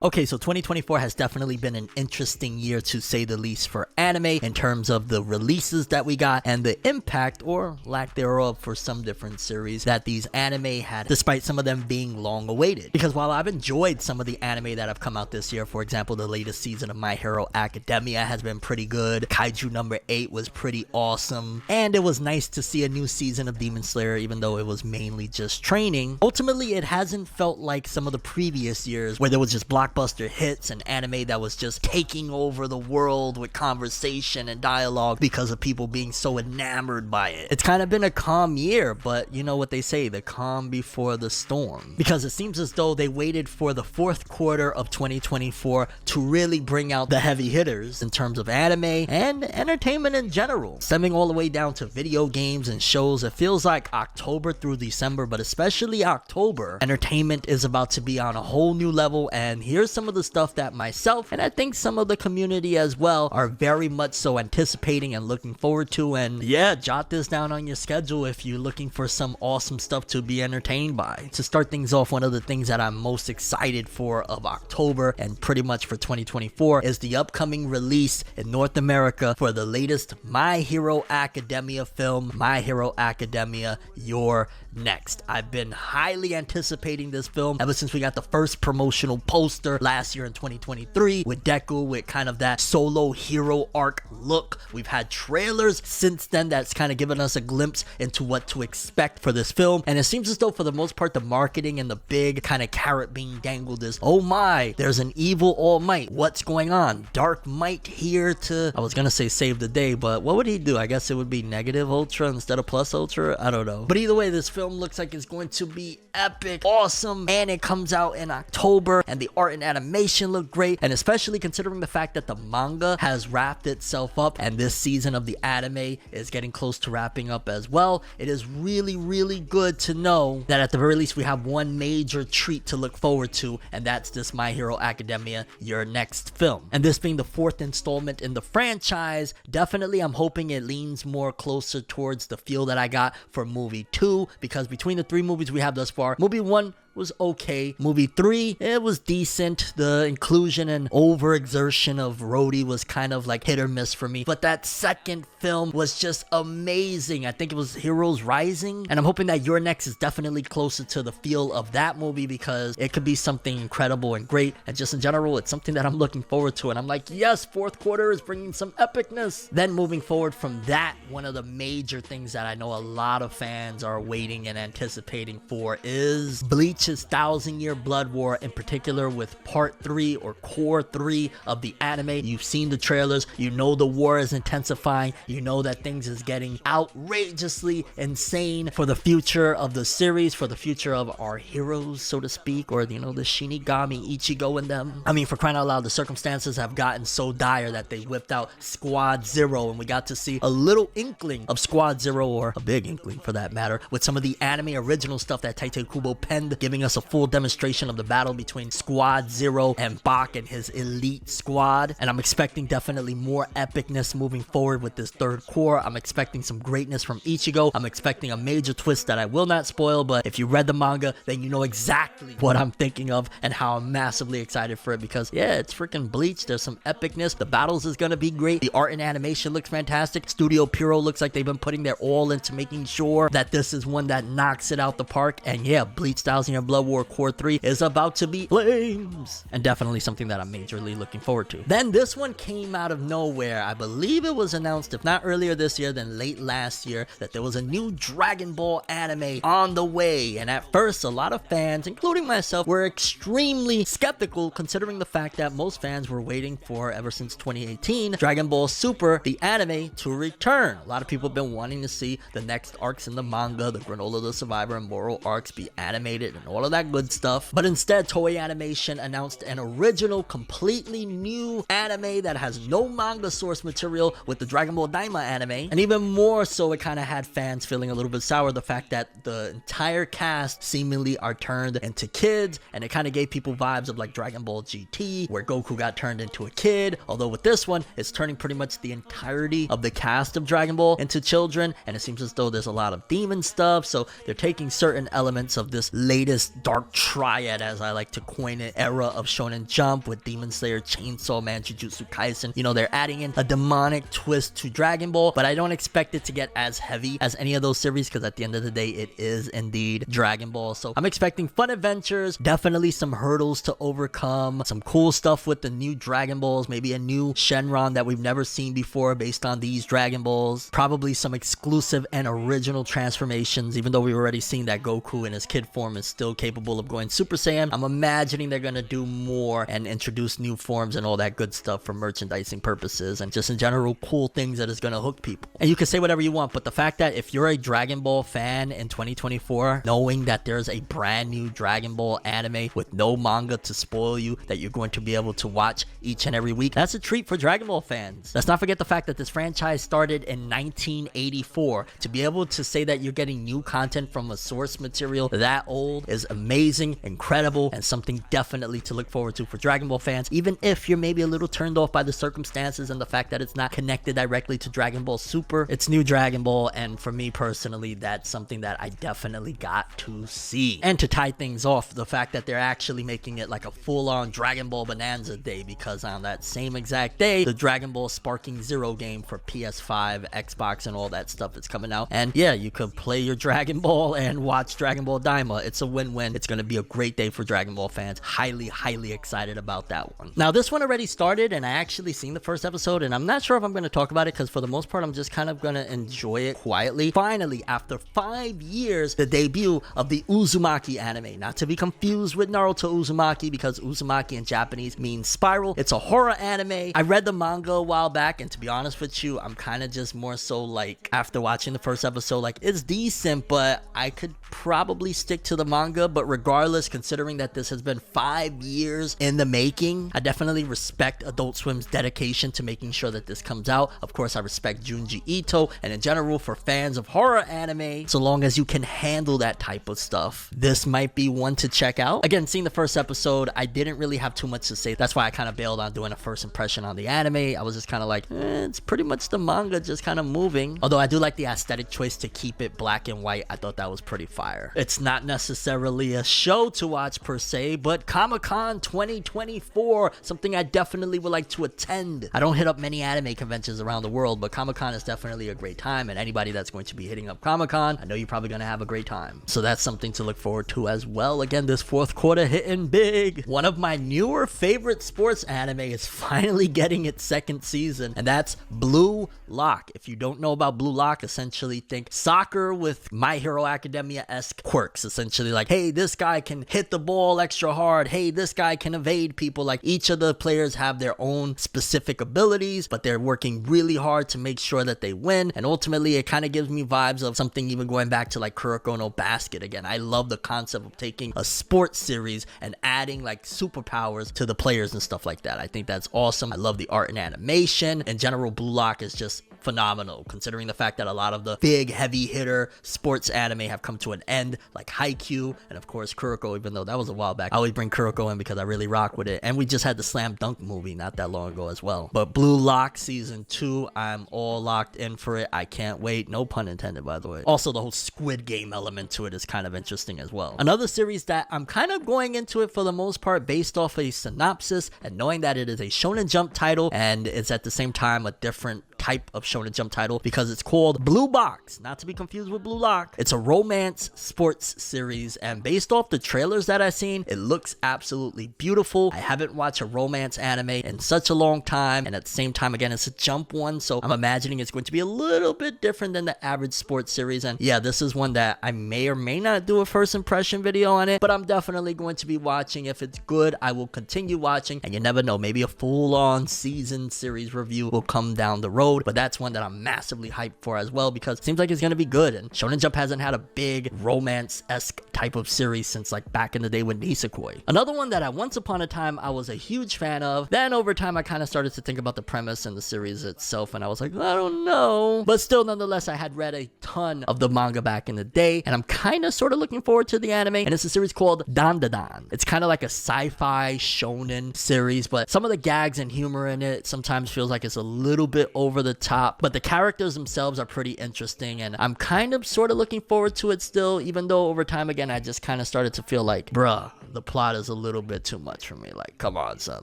Okay, so 2024 has definitely been an interesting year to say the least for anime in terms of the releases that we got and the impact or lack thereof for some different series that these anime had, despite some of them being long awaited. Because while I've enjoyed some of the anime that have come out this year, for example, the latest season of My Hero Academia has been pretty good, Kaiju number 8 was pretty awesome, and it was nice to see a new season of Demon Slayer even though it was mainly just training. Ultimately, it hasn't felt like some of the previous years where there was just blockbuster hits and anime that was just taking over the world with conversation and dialogue because of people being so enamored by it. It's kind of been a calm year, but you know what they say, the calm before the storm. Because it seems as though they waited for the fourth quarter of 2024 to really bring out the heavy hitters in terms of anime and entertainment in general. Stemming all the way down to video games and shows, it feels like October through December, but especially October, entertainment is about to be on a whole new level, and here's some of the stuff that myself and I think some of the community as well are very much so anticipating and looking forward to. And yeah, jot this down on your schedule if you're looking for some awesome stuff to be entertained by. To start things off, one of the things that I'm most excited for of October and pretty much for 2024 is the upcoming release in North America for the latest My Hero Academia film, My Hero Academia You're Next. I've been highly anticipating this film ever since we got the first promotional poster last year in 2023 with Deku with kind of that solo hero arc look. We've had trailers since then that's kind of given us a glimpse into what to expect for this film, and it seems as though for the most part the marketing and the big kind of carrot being dangled is, oh my, there's an evil All Might, what's going on? Dark Might here to, I was gonna say save the day, but what would he do? I guess it would be negative Ultra instead of plus Ultra, I don't know. But either way, this film looks like it's going to be epic, awesome, and it comes out in October, and the art and animation look great, and especially considering the fact that the manga has wrapped itself up and this season of the anime is getting close to wrapping up as well, it is really good to know that at the very least we have one major treat to look forward to, and that's this My Hero Academia Your Next film. And this being the fourth installment in the franchise, definitely I'm hoping it leans more closer towards the feel that I got for movie 2, because between the 3 movies we have thus far, movie 1 was okay. Movie 3, it was decent. The inclusion and overexertion of Rhodey was kind of like hit or miss for me. But that second film was just amazing. I think it was Heroes Rising. And I'm hoping that Your Next is definitely closer to the feel of that movie because it could be something incredible and great. And just in general, it's something that I'm looking forward to. And I'm like, yes, fourth quarter is bringing some epicness. Then moving forward from that, one of the major things that I know a lot of fans are waiting and anticipating for is Bleach's 1,000-Year Blood War, in particular with part 3 or core 3 of the anime. You've seen the trailers, you know the war is intensifying, you know that things is getting outrageously insane for the future of the series, for the future of our heroes, so to speak, or you know, the Shinigami, Ichigo and them. I mean, for crying out loud, the circumstances have gotten so dire that they whipped out Squad Zero, and we got to see a little inkling of Squad Zero, or a big inkling for that matter, with some of the anime original stuff that Tite Kubo penned, giving us a full demonstration of the battle between Squad Zero and Bach and his elite squad. And I'm expecting definitely more epicness moving forward with this third core. I'm expecting some greatness from Ichigo. I'm expecting a major twist that I will not spoil, but if you read the manga, then you know exactly what I'm thinking of and how I'm massively excited for it, because yeah, it's freaking Bleach. There's some epicness. The battles is gonna be great. The art and animation looks fantastic. Studio Pierrot looks like they've been putting their all into making sure that this is one that knocks it out the park. And yeah, Bleach 1,000-Year Blood War Core 3 is about to be flames, and definitely something that I'm majorly looking forward to. Then this one came out of nowhere. I believe it was announced, if not earlier this year, then late last year, that there was a new Dragon Ball anime on the way. And at first, a lot of fans, including myself, were extremely skeptical, considering the fact that most fans were waiting for, ever since 2018, Dragon Ball Super, the anime, to return. A lot of people have been wanting to see the next arcs in the manga, the Granola the Survivor and Moro arcs, be animated and all of that good stuff. But instead, Toei Animation announced an original, completely new anime that has no manga source material with the Dragon Ball Daima anime. And even more so, it kind of had fans feeling a little bit sour, the fact that the entire cast seemingly are turned into kids, and it kind of gave people vibes of like Dragon Ball GT, where Goku got turned into a kid. Although with this one, it's turning pretty much the entirety of the cast of Dragon Ball into children, and it seems as though there's a lot of demon stuff, so they're taking certain elements of this latest this dark triad, as I like to coin it, era of Shonen Jump with Demon Slayer, Chainsaw Man, Jujutsu Kaisen. You know, they're adding in a demonic twist to Dragon Ball, but I don't expect it to get as heavy as any of those series, because at the end of the day, it is indeed Dragon Ball. So I'm expecting fun adventures, definitely some hurdles to overcome, some cool stuff with the new Dragon Balls, maybe a new Shenron that we've never seen before based on these Dragon Balls, probably some exclusive and original transformations, even though we've already seen that Goku in his kid form is still capable of going Super Saiyan. I'm imagining they're gonna do more and introduce new forms and all that good stuff for merchandising purposes and just in general cool things that is gonna hook people. And you can say whatever you want, but the fact that if you're a Dragon Ball fan in 2024, knowing that there's a brand new Dragon Ball anime with no manga to spoil you, that you're going to be able to watch each and every week, that's a treat for Dragon Ball fans. Let's not forget the fact that this franchise started in 1984. To be able to say that you're getting new content from a source material that old is amazing, incredible, and something definitely to look forward to for Dragon Ball fans, even if you're maybe a little turned off by the circumstances and the fact that it's not connected directly to Dragon Ball Super. It's new Dragon Ball, and for me personally, that's something that I definitely got to see. And to tie things off, the fact that they're actually making it like a full-on Dragon Ball Bonanza Day, because on that same exact day, the Dragon Ball Sparking Zero game for PS5, Xbox, and all that stuff is coming out. And yeah, you could play your Dragon Ball and watch Dragon Ball Daima. It's a win-win. It's going to be a great day for Dragon Ball fans. Highly excited about that one. Now, this one already started, and I actually seen the first episode, and I'm not sure if I'm going to talk about it, because for the most part, I'm just kind of going to enjoy it quietly. Finally, after 5 years, the debut of the Uzumaki anime. Not to be confused with Naruto Uzumaki, because Uzumaki in Japanese means spiral. It's a horror anime. I read the manga a while back, and to be honest with you, I'm kind of just more so like, after watching the first episode, like, it's decent, but I could probably stick to the manga. But regardless, considering that this has been 5 years in the making, I definitely respect Adult Swim's dedication to making sure that this comes out. Of course, I respect Junji Ito, and in general, for fans of horror anime, so long as you can handle that type of stuff, this might be one to check out. Again, seeing the first episode, I didn't really have too much to say. That's why I kind of bailed on doing a first impression on the anime. I was just kind of like, it's pretty much the manga just kind of moving. Although I do like the aesthetic choice to keep it black and white. I thought that was pretty fire. It's not necessarily a show to watch per se, but Comic-Con 2024, something I definitely would like to attend. I don't hit up many anime conventions around the world, but Comic-Con is definitely a great time, and anybody that's going to be hitting up Comic-Con, I know you're probably going to have a great time. So that's something to look forward to as well. Again, this fourth quarter hitting big. One of my newer favorite sports anime is finally getting its second season, and that's Blue Lock. If you don't know about Blue Lock, essentially think soccer with My Hero Academia-esque quirks. Essentially like, hey, this guy can hit the ball extra hard. Hey, this guy can evade people. Like, each of the players have their own specific abilities, but they're working really hard to make sure that they win. And ultimately, it kind of gives me vibes of something even going back to like Kuroko no Basket again. I love the concept of taking a sports series and adding like superpowers to the players and stuff like that. I think that's awesome. I love the art and animation. In general, Blue Lock is just phenomenal, considering the fact that a lot of the big heavy hitter sports anime have come to an end, like Haikyuu, and of course Kuroko, even though that was a while back. I always bring Kuroko in because I really rock with it, and we just had the Slam Dunk movie not that long ago as well. But Blue Lock season 2, I'm all locked in for it. I can't wait. No pun intended, by the way. Also, the whole Squid Game element to it is kind of interesting as well. Another series that I'm kind of going into it for the most part based off a synopsis and knowing that it is a Shonen Jump title, and it's at the same time a different type of Shonen Jump title because it's called Blue Box, not to be confused with Blue Lock. It's a romance sports series, and based off the trailers that I've seen, it looks absolutely beautiful. I haven't watched a romance anime in such a long time, and at the same time, again, it's a jump one, so I'm imagining it's going to be a little bit different than the average sports series. And yeah, this is one that I may or may not do a first impression video on it, but I'm definitely going to be watching. If it's good, I will continue watching, and you never know, maybe a full-on season series review will come down the road. But that's one that I'm massively hyped for as well, because it seems like it's going to be good, and Shonen Jump hasn't had a big romance-esque type of series since like back in the day with Nisekoi. Another one that once upon a time I was a huge fan of, then over time I kind of started to think about the premise and the series itself, and I was like, I don't know, but still, nonetheless, I had read a ton of the manga back in the day, and I'm kind of sort of looking forward to the anime, and it's a series called Dandadan. It's kind of like a sci-fi shonen series, but some of the gags and humor in it sometimes feels like it's a little bit over over the top, but the characters themselves are pretty interesting, and I'm kind of sort of looking forward to it still, even though over time again I just kind of started to feel like, bruh, the plot is a little bit too much for me. Like, come on, son,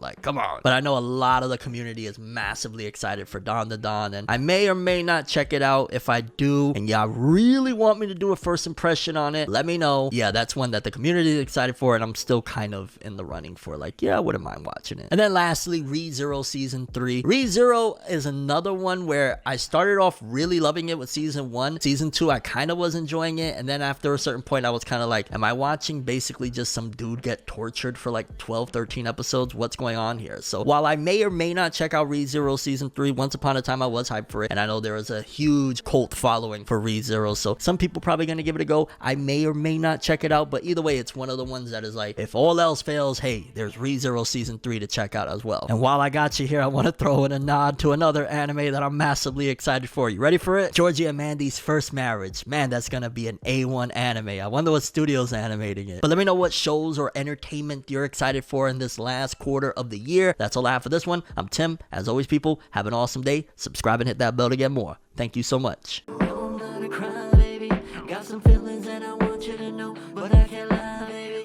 like, come on. But I know a lot of the community is massively excited for Dawn to Dawn, and I may or may not check it out. If I do, and y'all really want me to do a first impression on it, let me know. Yeah, that's one that the community is excited for, and I'm still kind of in the running for, like, yeah, I wouldn't mind watching it. And then lastly, ReZero Season 3. ReZero is another one where I started off really loving it with Season 1. Season 2, I kind of was enjoying it, and then after a certain point, I was kind of like, am I watching basically just some dude get tortured for like 12, 13 episodes? What's going on here? So while I may or may not check out ReZero Season 3, once upon a time I was hyped for it, and I know there is a huge cult following for ReZero, so some people probably gonna give it a go. I may or may not check it out, but either way, it's one of the ones that is like, if all else fails, hey, there's ReZero Season 3 to check out as well. And while I got you here, I want to throw in a nod to another anime that I'm massively excited for. You ready for it? Georgie and Mandy's First Marriage. Man, that's gonna be an A1 anime. I wonder what studio's animating it. But let me know what shows or entertainment you're excited for in this last quarter of the year. That's all I have for this one. I'm Tim. As always, people, have an awesome day. Subscribe and hit that bell to get more. Thank you so much. I'm gonna cry, baby. Got some feelings that I want you to know, but I can't lie, baby.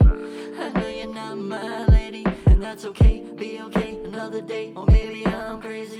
I know you're not my lady, and that's okay. Be okay another day, or maybe I'm crazy.